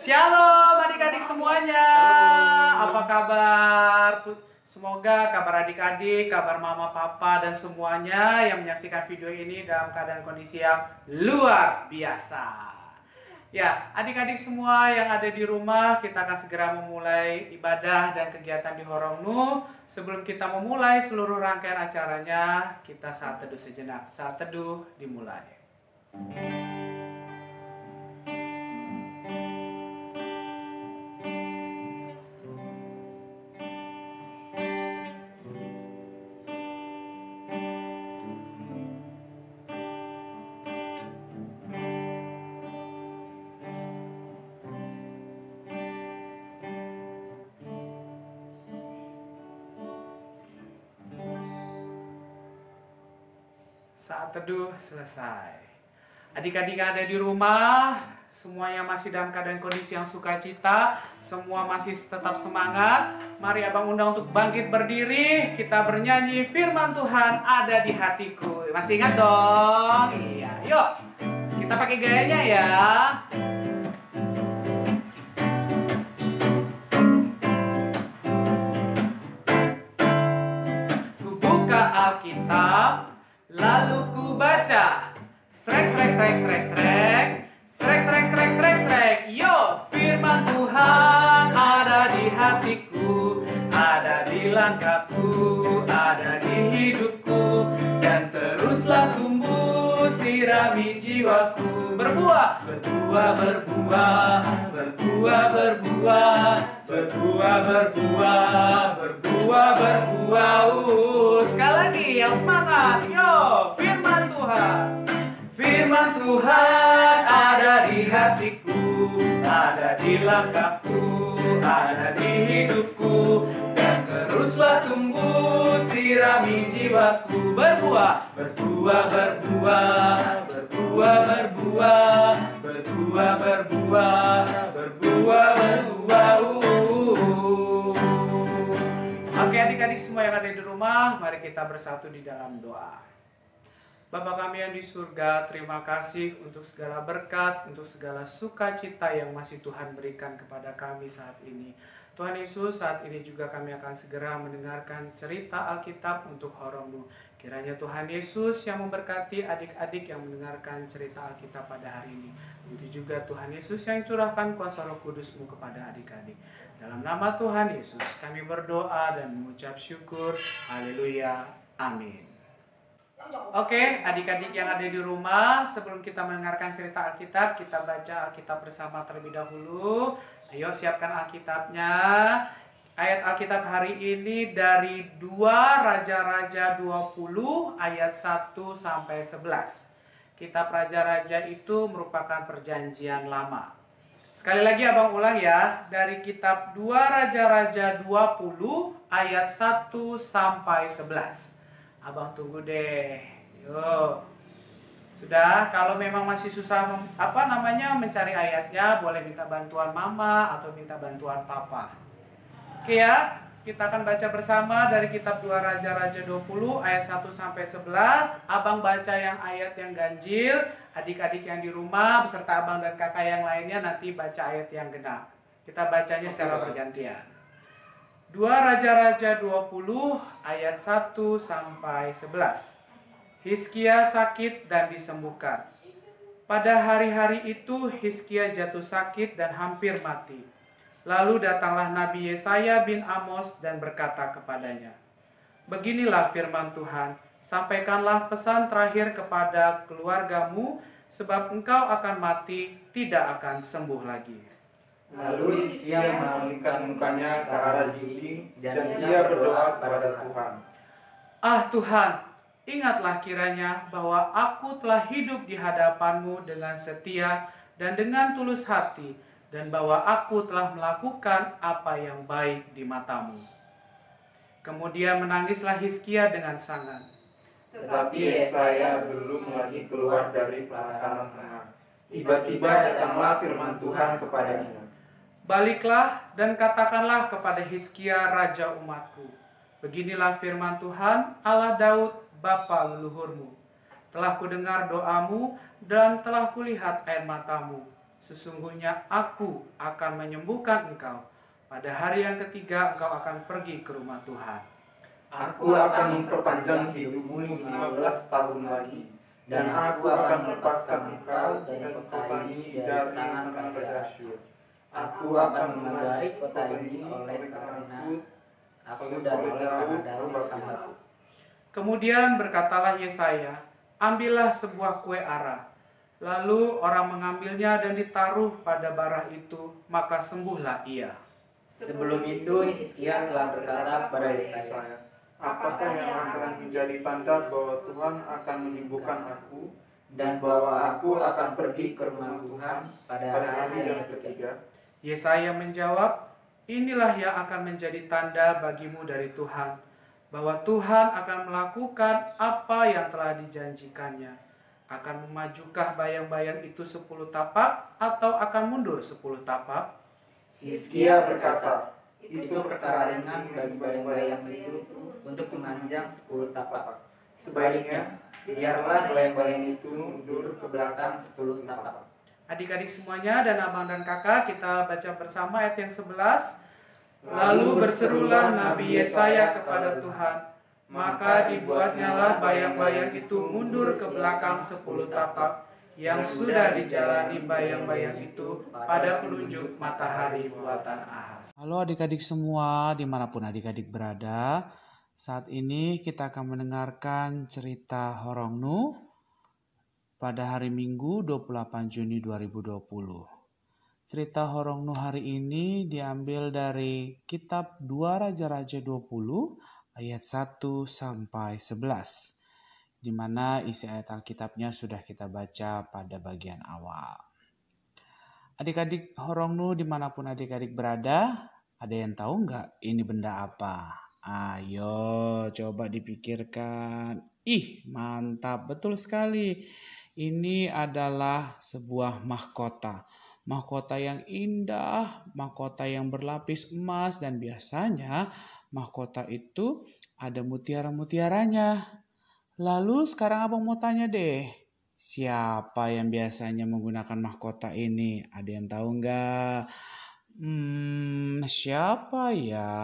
Shalom adik-adik semuanya. Apa kabar? Semoga kabar adik-adik, kabar mama, papa, dan semuanya yang menyaksikan video ini dalam keadaan kondisi yang luar biasa. Ya, adik-adik semua yang ada di rumah, kita akan segera memulai ibadah dan kegiatan di Horongnu. Sebelum kita memulai seluruh rangkaian acaranya, kita saat teduh sejenak. Saat teduh dimulai. Saat teduh selesai. Adik-adik yang ada di rumah, semuanya masih dalam keadaan kondisi yang sukacita, semua masih tetap semangat. Mari abang undang untuk bangkit berdiri, kita bernyanyi firman Tuhan ada di hatiku. Masih ingat dong? Iya, yuk kita pakai gayanya ya. Ku buka Alkitab, lalu ku baca. Srek, srek, srek, srek, srek. Srek, srek, srek, srek, srek. Yo, firman Tuhan ada di hatiku, ada di langkahku, ada di hidupku, dan teruslah tumbuh sirami jiwaku. Berbuah, berbuah, berbuah, berbuah, berbuah, berbuah, berbuah, berbuah, berbuah. Sekali lagi yang semangat. Yo, firman Tuhan. Firman Tuhan ada di hatiku, ada di langkahku, ada di hidupku, dan teruslah tumbuh sirami jiwaku. Berbuah, berbuah, berbuah, berbuah, berbuah, berbuah, berbuah, berbuah, berbuah. Oke adik-adik semua yang ada di rumah, mari kita bersatu di dalam doa. Bapa kami yang di surga, terima kasih untuk segala berkat, untuk segala sukacita yang masih Tuhan berikan kepada kami saat ini. Tuhan Yesus, saat ini juga kami akan segera mendengarkan cerita Alkitab untuk Horongnu. Kiranya Tuhan Yesus yang memberkati adik-adik yang mendengarkan cerita Alkitab pada hari ini. Begitu juga Tuhan Yesus yang curahkan kuasa Roh Kudus-Mu kepada adik-adik. Dalam nama Tuhan Yesus, kami berdoa dan mengucap syukur. Haleluya. Amin. Oke, adik-adik yang ada di rumah, sebelum kita mendengarkan cerita Alkitab, kita baca Alkitab bersama terlebih dahulu. Ayo siapkan Alkitabnya. Ayat Alkitab hari ini dari 2 Raja-Raja 20 ayat 1 sampai 11. Kitab Raja-Raja itu merupakan perjanjian lama. Sekali lagi abang ulang ya, dari kitab 2 Raja-Raja 20 ayat 1 sampai 11. Abang tunggu deh. Yuk. Sudah, kalau memang masih susah mencari ayatnya, boleh minta bantuan mama atau minta bantuan papa. Oke ya, kita akan baca bersama dari kitab 2 Raja-Raja 20 ayat 1 sampai 11. Abang baca yang ayat yang ganjil, adik-adik yang di rumah beserta abang dan kakak yang lainnya nanti baca ayat yang genap. Kita bacanya secara bergantian. 2 Raja-Raja 20 ayat 1 sampai 11. Hizkia sakit dan disembuhkan. Pada hari-hari itu Hizkia jatuh sakit dan hampir mati. Lalu datanglah Nabi Yesaya bin Amos dan berkata kepadanya, "Beginilah firman Tuhan, sampaikanlah pesan terakhir kepada keluargamu, sebab engkau akan mati, tidak akan sembuh lagi." Lalu Hizkia memalingkan mukanya ke arah dinding dan ia berdoa kepada Tuhan. "Ah Tuhan, ingatlah kiranya bahwa aku telah hidup di hadapan-Mu dengan setia dan dengan tulus hati, dan bahwa aku telah melakukan apa yang baik di mata-Mu." Kemudian menangislah Hizkia dengan sangat. Tetapi Yesaya belum lagi keluar dari pelataran tengah. Tiba-tiba datanglah firman Tuhan kepadanya. "Baliklah dan katakanlah kepada Hizkia raja umatku, beginilah firman Tuhan Allah Daud bapa leluhurmu. Telah kudengar doamu dan telah kulihat air matamu. Sesungguhnya aku akan menyembuhkan engkau. Pada hari yang ketiga engkau akan pergi ke rumah Tuhan. Aku akan memperpanjang hidupmu 15 tahun lagi, dan aku akan melepaskan engkau dan kota ini dari tangan Raja Asyur. Aku akan mengajari kota ini oleh karena aku dan oleh karena Daud hambaku. Kemudian berkatalah Yesaya, ambillah sebuah kue ara. Lalu orang mengambilnya dan ditaruh pada bara itu, maka sembuhlah ia. Sebelum itu Hizkia telah berkata kepada Yesaya, apakah yang akan menjadi tanda bahwa Tuhan akan menyembuhkan aku dan bahwa aku akan pergi ke rumah Tuhan pada hari yang ketiga? Yesaya menjawab, inilah yang akan menjadi tanda bagimu dari Tuhan, bahwa Tuhan akan melakukan apa yang telah dijanjikannya. Akan memajukah bayang-bayang itu 10 tapak atau akan mundur 10 tapak? Hizkia berkata, Itu perkara ringan bagi bayang-bayang itu untuk memanjang 10 tapak. Sebaliknya, biarlah bayang-bayang itu mundur ke belakang 10 tapak. Adik-adik semuanya dan abang dan kakak, kita baca bersama ayat yang 11. Lalu berserulah Nabi Yesaya kepada Tuhan, maka dibuatnyalah bayang-bayang itu mundur ke belakang 10 tapak, yang sudah dijalani bayang-bayang itu pada penunjuk matahari buatan Ahaz. Halo adik-adik semua, dimanapun adik-adik berada. Saat ini kita akan mendengarkan cerita Horongnu pada hari Minggu 28 Juni 2020. Cerita Horongnu hari ini diambil dari kitab 2 Raja-Raja 20 ayat 1 sampai 11. Di mana isi ayat Alkitabnya sudah kita baca pada bagian awal. Adik-adik Horongnu dimanapun adik-adik berada, ada yang tahu nggak ini benda apa? Ayo coba dipikirkan. Ih, mantap, betul sekali. Ini adalah sebuah mahkota. Mahkota yang indah, mahkota yang berlapis emas, dan biasanya mahkota itu ada mutiara-mutiaranya. Lalu sekarang abang mau tanya deh, siapa yang biasanya menggunakan mahkota ini? Ada yang tahu nggak? Siapa ya?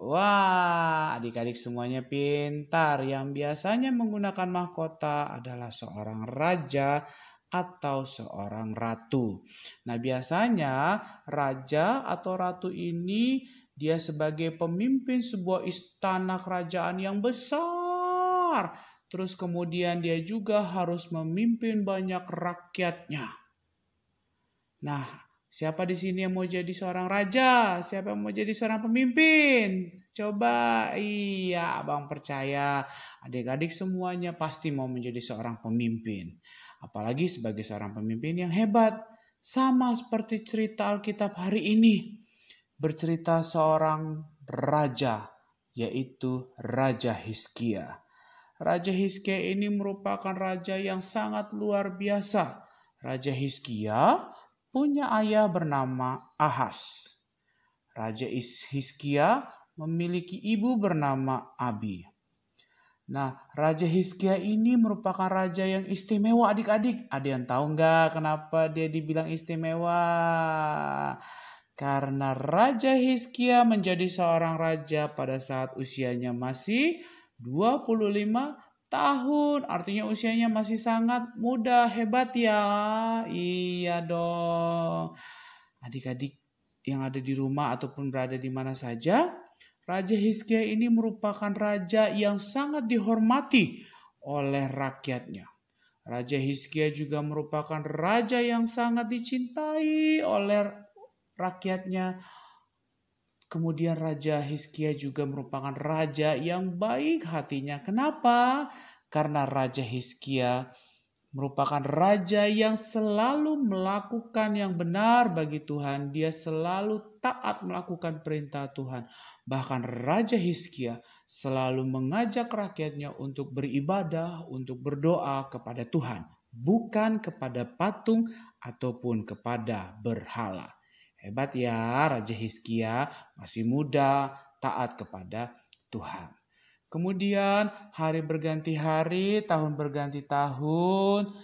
Wah, adik-adik semuanya pintar. Yang biasanya menggunakan mahkota adalah seorang raja atau seorang ratu. Nah, biasanya raja atau ratu ini dia sebagai pemimpin sebuah istana kerajaan yang besar. Terus kemudian dia juga harus memimpin banyak rakyatnya. Nah, siapa di sini yang mau jadi seorang raja? Siapa yang mau jadi seorang pemimpin? Coba, iya, abang percaya adik-adik semuanya pasti mau menjadi seorang pemimpin. Apalagi sebagai seorang pemimpin yang hebat. Sama seperti cerita Alkitab hari ini. Bercerita seorang raja, yaitu Raja Hizkia. Raja Hizkia ini merupakan raja yang sangat luar biasa. Raja Hizkia punya ayah bernama Ahaz. Raja Hizkia memiliki ibu bernama Abi. Nah, Raja Hizkia ini merupakan raja yang istimewa adik-adik. Ada yang tahu nggak kenapa dia dibilang istimewa? Karena Raja Hizkia menjadi seorang raja pada saat usianya masih 25 tahun. Artinya usianya masih sangat muda. Hebat ya. Iya dong. Adik-adik yang ada di rumah ataupun berada di mana saja, Raja Hizkia ini merupakan raja yang sangat dihormati oleh rakyatnya. Raja Hizkia juga merupakan raja yang sangat dicintai oleh rakyatnya. Kemudian Raja Hizkia juga merupakan raja yang baik hatinya. Kenapa? Karena Raja Hizkia merupakan raja yang selalu melakukan yang benar bagi Tuhan. Dia selalu taat melakukan perintah Tuhan. Bahkan Raja Hizkia selalu mengajak rakyatnya untuk beribadah, untuk berdoa kepada Tuhan. Bukan kepada patung ataupun kepada berhala. Hebat ya Raja Hizkia, masih muda, taat kepada Tuhan. Kemudian hari berganti hari, tahun berganti tahun,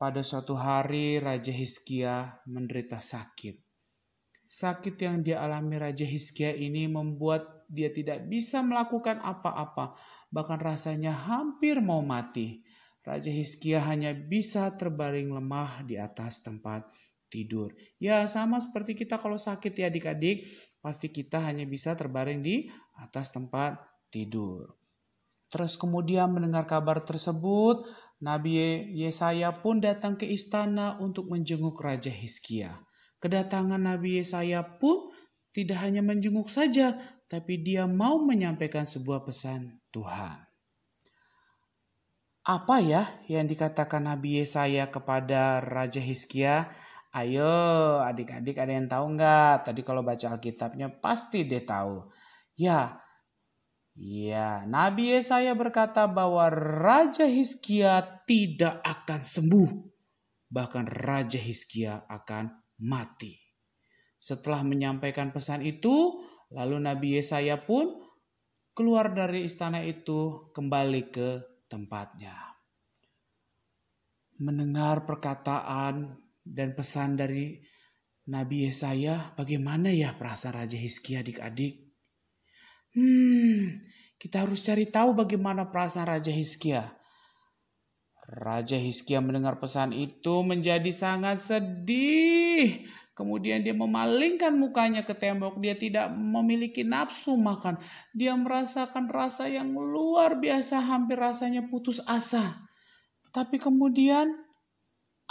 pada suatu hari Raja Hizkia menderita sakit. Sakit yang dia alami Raja Hizkia ini membuat dia tidak bisa melakukan apa-apa, bahkan rasanya hampir mau mati. Raja Hizkia hanya bisa terbaring lemah di atas tempat tidur. Ya, sama seperti kita kalau sakit ya adik-adik, pasti kita hanya bisa terbaring di atas tempat tidur. Terus kemudian mendengar kabar tersebut, Nabi Yesaya pun datang ke istana untuk menjenguk Raja Hizkia. Kedatangan Nabi Yesaya pun tidak hanya menjenguk saja, tapi dia mau menyampaikan sebuah pesan Tuhan. Apa ya yang dikatakan Nabi Yesaya kepada Raja Hizkia? Ayo adik-adik, ada yang tahu nggak? Tadi kalau baca Alkitabnya pasti dia tahu. Ya, Nabi Yesaya berkata bahwa Raja Hizkia tidak akan sembuh. Bahkan Raja Hizkia akan mati. Setelah menyampaikan pesan itu, lalu Nabi Yesaya pun keluar dari istana itu kembali ke tempatnya. Mendengar perkataan dan pesan dari Nabi Yesaya, bagaimana ya perasaan Raja Hizkia adik-adik? Kita harus cari tahu bagaimana perasaan Raja Hizkia. Raja Hizkia mendengar pesan itu menjadi sangat sedih. Kemudian dia memalingkan mukanya ke tembok. Dia tidak memiliki nafsu makan. Dia merasakan rasa yang luar biasa, hampir rasanya putus asa. Tapi kemudian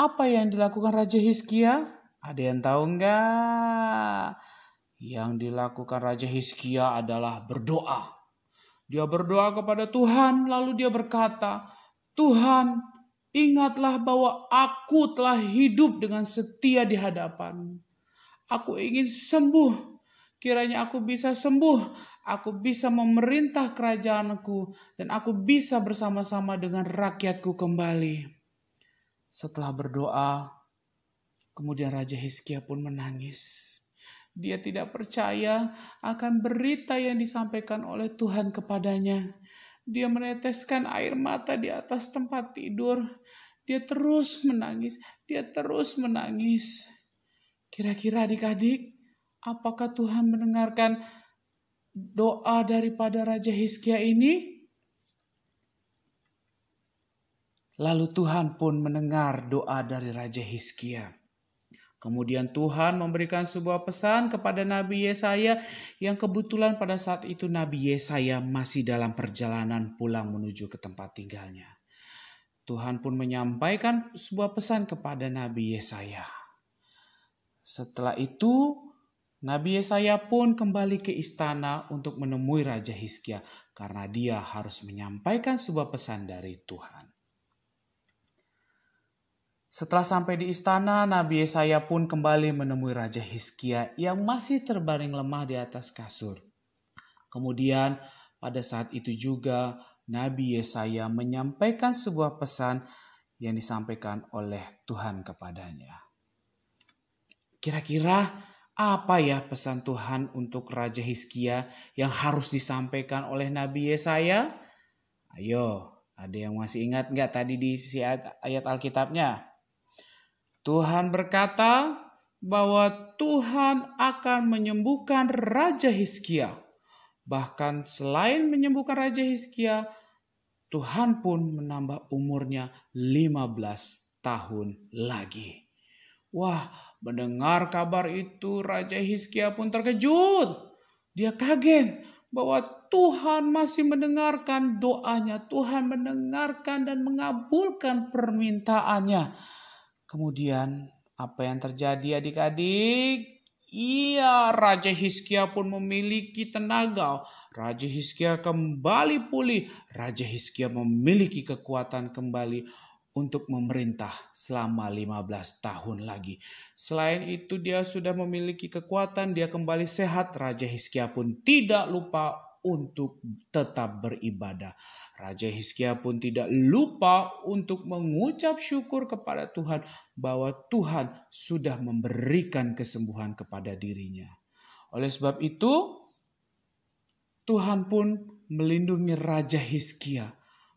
apa yang dilakukan Raja Hizkia? Ada yang tahu enggak? Yang dilakukan Raja Hizkia adalah berdoa. Dia berdoa kepada Tuhan, lalu dia berkata, Tuhan, ingatlah bahwa aku telah hidup dengan setia di hadapan-Mu. Aku ingin sembuh. Kiranya aku bisa sembuh. Aku bisa memerintah kerajaanku. Dan aku bisa bersama-sama dengan rakyatku kembali. Setelah berdoa, kemudian Raja Hizkia pun menangis. Dia tidak percaya akan berita yang disampaikan oleh Tuhan kepadanya. Dia meneteskan air mata di atas tempat tidur. Dia terus menangis. Kira-kira adik-adik, apakah Tuhan mendengarkan doa daripada Raja Hizkia ini? Lalu Tuhan pun mendengar doa dari Raja Hizkia. Kemudian Tuhan memberikan sebuah pesan kepada Nabi Yesaya yang kebetulan pada saat itu Nabi Yesaya masih dalam perjalanan pulang menuju ke tempat tinggalnya. Tuhan pun menyampaikan sebuah pesan kepada Nabi Yesaya. Setelah itu Nabi Yesaya pun kembali ke istana untuk menemui Raja Hizkia karena dia harus menyampaikan sebuah pesan dari Tuhan. Setelah sampai di istana, Nabi Yesaya pun kembali menemui Raja Hizkia yang masih terbaring lemah di atas kasur. Kemudian pada saat itu juga Nabi Yesaya menyampaikan sebuah pesan yang disampaikan oleh Tuhan kepadanya. Kira-kira apa ya pesan Tuhan untuk Raja Hizkia yang harus disampaikan oleh Nabi Yesaya? Ayo, ada yang masih ingat nggak tadi di sisi ayat Alkitabnya? Tuhan berkata bahwa Tuhan akan menyembuhkan Raja Hizkia. Bahkan selain menyembuhkan Raja Hizkia, Tuhan pun menambah umurnya 15 tahun lagi. Wah, mendengar kabar itu Raja Hizkia pun terkejut. Dia kaget bahwa Tuhan masih mendengarkan doanya. Tuhan mendengarkan dan mengabulkan permintaannya. Kemudian apa yang terjadi adik-adik? Iya, Raja Hizkia pun memiliki tenaga. Raja Hizkia kembali pulih. Raja Hizkia memiliki kekuatan kembali untuk memerintah selama 15 tahun lagi. Selain itu dia sudah memiliki kekuatan, dia kembali sehat. Raja Hizkia pun tidak lupa untuk tetap beribadah. Raja Hizkia pun tidak lupa untuk mengucap syukur kepada Tuhan bahwa Tuhan sudah memberikan kesembuhan kepada dirinya. Oleh sebab itu, Tuhan pun melindungi Raja Hizkia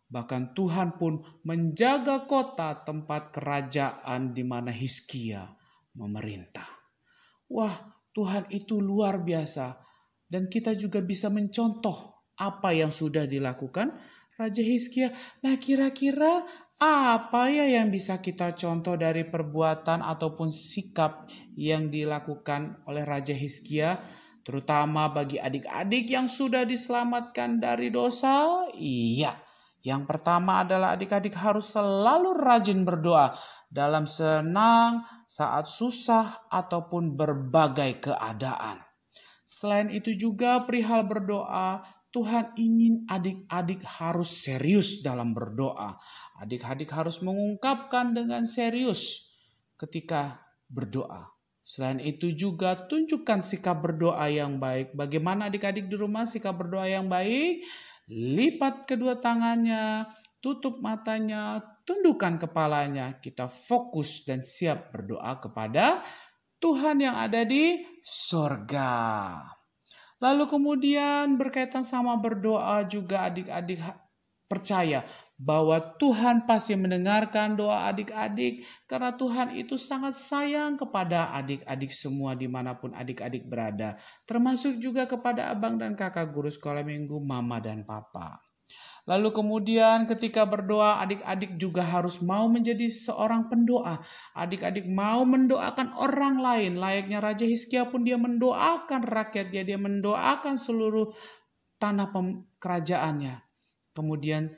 Bahkan Tuhan pun menjaga kota tempat kerajaan di mana Hizkia memerintah. Wah, Tuhan itu luar biasa. Dan kita juga bisa mencontoh apa yang sudah dilakukan Raja Hizkia. Nah, kira-kira apa ya yang bisa kita contoh dari perbuatan ataupun sikap yang dilakukan oleh Raja Hizkia, terutama bagi adik-adik yang sudah diselamatkan dari dosa? Iya, yang pertama adalah adik-adik harus selalu rajin berdoa dalam senang, saat susah, ataupun berbagai keadaan. Selain itu juga perihal berdoa, Tuhan ingin adik-adik harus serius dalam berdoa. Adik-adik harus mengungkapkan dengan serius ketika berdoa. Selain itu juga tunjukkan sikap berdoa yang baik. Bagaimana adik-adik di rumah sikap berdoa yang baik? Lipat kedua tangannya, tutup matanya, tundukkan kepalanya. Kita fokus dan siap berdoa kepada Tuhan yang ada di sorga. Lalu kemudian berkaitan sama berdoa juga adik-adik percaya bahwa Tuhan pasti mendengarkan doa adik-adik karena Tuhan itu sangat sayang kepada adik-adik semua dimanapun adik-adik berada. Termasuk juga kepada abang dan kakak guru sekolah minggu, mama dan papa. Lalu kemudian ketika berdoa adik-adik juga harus mau menjadi seorang pendoa. Adik-adik mau mendoakan orang lain. Layaknya Raja Hizkia pun dia mendoakan rakyatnya. Dia mendoakan seluruh tanah kerajaannya. Kemudian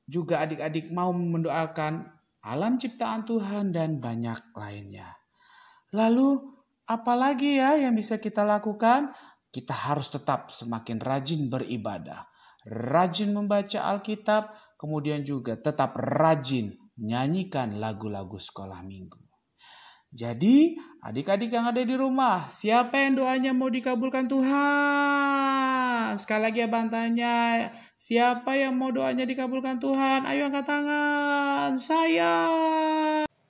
juga adik-adik mau mendoakan alam ciptaan Tuhan dan banyak lainnya. Lalu apalagi ya yang bisa kita lakukan? Kita harus tetap semakin rajin beribadah. Rajin membaca Alkitab, kemudian juga tetap rajin menyanyikan lagu-lagu sekolah minggu. Jadi adik-adik yang ada di rumah, siapa yang doanya mau dikabulkan Tuhan? Sekali lagi abang tanya, siapa yang mau doanya dikabulkan Tuhan? Ayo angkat tangan, saya.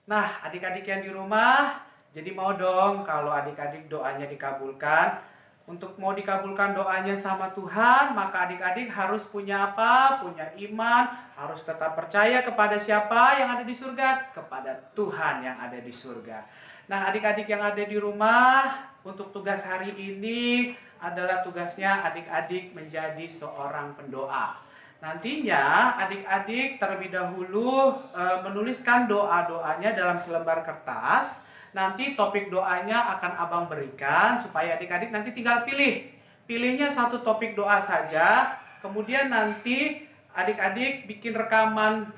Nah adik-adik yang di rumah, jadi mau dong kalau adik-adik doanya dikabulkan. Untuk mau dikabulkan doanya sama Tuhan, maka adik-adik harus punya apa? Punya iman, harus tetap percaya kepada siapa yang ada di surga? Kepada Tuhan yang ada di surga. Nah adik-adik yang ada di rumah, untuk tugas hari ini adalah tugasnya adik-adik menjadi seorang pendoa. Nantinya adik-adik terlebih dahulu menuliskan doa-doanya dalam selembar kertas. Nanti topik doanya akan abang berikan supaya adik-adik nanti tinggal pilih. Pilihnya satu topik doa saja. Kemudian nanti adik-adik bikin rekaman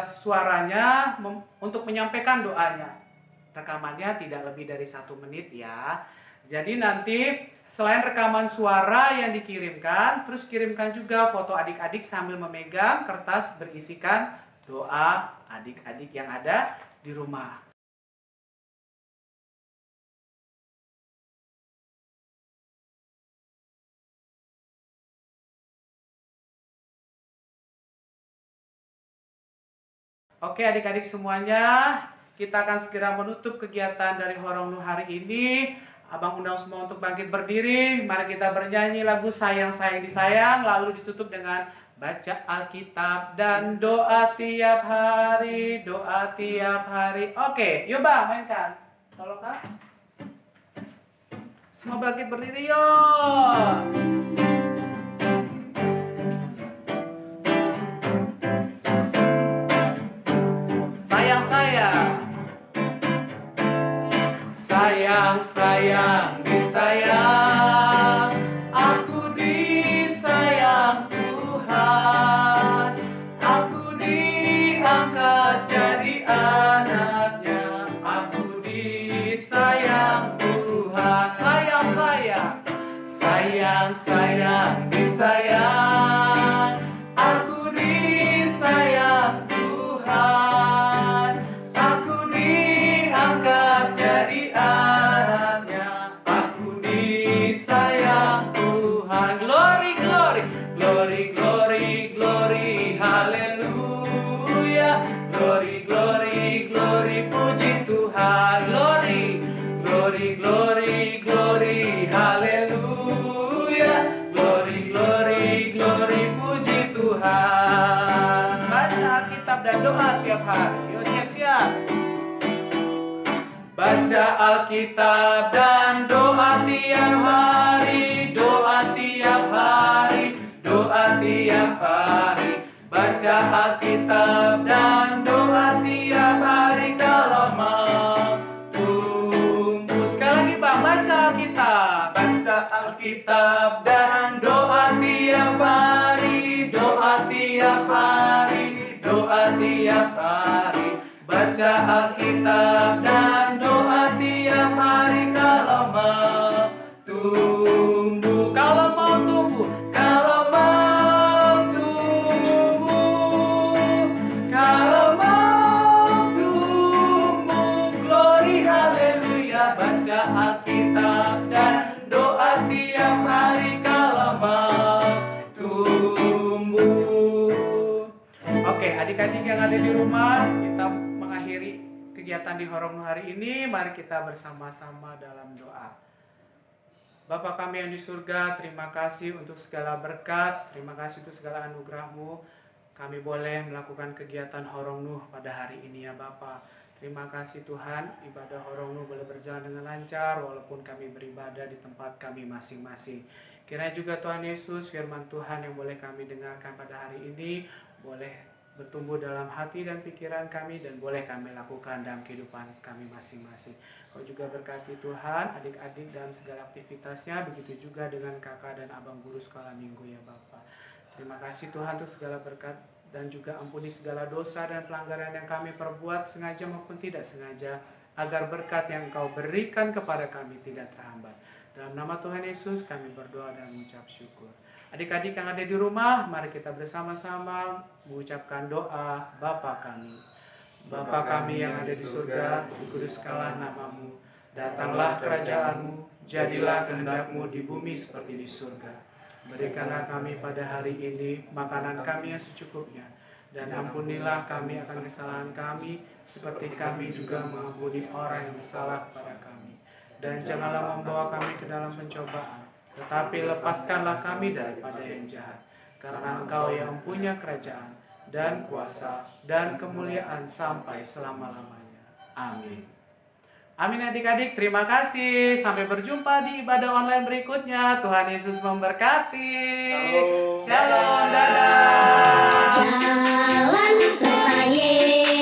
suaranya untuk menyampaikan doanya. Rekamannya tidak lebih dari 1 menit ya. Jadi nanti selain rekaman suara yang dikirimkan, terus kirimkan juga foto adik-adik sambil memegang kertas berisikan doa adik-adik yang ada di rumah. Oke adik-adik semuanya, kita akan segera menutup kegiatan dari Horong Nu hari ini. Abang undang semua untuk bangkit berdiri. Mari kita bernyanyi lagu Sayang Sayang Disayang, lalu ditutup dengan baca Alkitab dan doa tiap hari, doa tiap hari. Oke, yuk bang mainkan. Tolong kak. Semua bangkit berdiri yuk. Sayang, sayang, disayang, aku disayang Tuhan, aku diangkat jadi anaknya, aku disayang Tuhan. Sayang, sayang, sayang, sayang, disayang, aku disayang Tuhan, aku diangkat jadi anaknya, aku disayang Tuhan. Glory, glory, glory, glory, glory, haleluya. Glory, glory, glory, puji Tuhan. Glory, glory, glory, glory, haleluya. Glory, glory, doa tiap hari. Yuk siap-siap. Baca Alkitab dan doa tiap hari, doa tiap hari, doa tiap hari. Baca Alkitab dan doa tiap hari kalau mau tumbuh. Sekali lagi Bang, baca Alkitab. Baca Alkitab dan doa tiap hari, doa tiap hari, doa tiap hari. Baca Alkitab dan doa tiap hari kalau mau tumbuh. Kalau mau tumbuh, kalau mau tumbuh, kalau mau tumbuh. Glory haleluya. Baca Alkitab dan doa tiap hari kalau mau tumbuh. Oke, adik-adik yang ada di rumah, kita mengakhiri kegiatan di Horong hari ini. Mari kita bersama-sama dalam doa. Bapa kami yang di surga, terima kasih untuk segala berkat, terima kasih untuk segala anugerah-Mu. Kami boleh melakukan kegiatan Horong Nuh pada hari ini ya Bapa. Terima kasih Tuhan, ibadah Horong Nuh boleh berjalan dengan lancar walaupun kami beribadah di tempat kami masing-masing. Kiranya juga Tuhan Yesus, firman Tuhan yang boleh kami dengarkan pada hari ini boleh bertumbuh dalam hati dan pikiran kami dan boleh kami lakukan dalam kehidupan kami masing-masing. Kau juga berkati Tuhan adik-adik dalam segala aktivitasnya, begitu juga dengan kakak dan abang guru sekolah minggu ya Bapa. Terima kasih Tuhan untuk segala berkat dan juga ampuni segala dosa dan pelanggaran yang kami perbuat sengaja maupun tidak sengaja, agar berkat yang Engkau berikan kepada kami tidak terhambat. Dalam nama Tuhan Yesus kami berdoa dan mengucap syukur. Adik-adik yang ada di rumah, mari kita bersama-sama mengucapkan doa Bapa kami. Bapa kami yang ada di surga, dikuduskanlah nama-Mu. Datanglah kerajaan-Mu, jadilah kehendak-Mu di bumi seperti di surga. Berikanlah kami pada hari ini makanan kami yang secukupnya. Dan ampunilah kami akan kesalahan kami, seperti kami juga mengampuni orang yang bersalah kepada kami. Dan janganlah membawa kami ke dalam pencobaan, tetapi lepaskanlah kami daripada yang jahat. Karena Engkau yang punya kerajaan dan kuasa dan kemuliaan sampai selama-lamanya. Amin. Amin adik-adik, terima kasih. Sampai berjumpa di ibadah online berikutnya. Tuhan Yesus memberkati. Shalom, dadah. Jalan serta Yesus.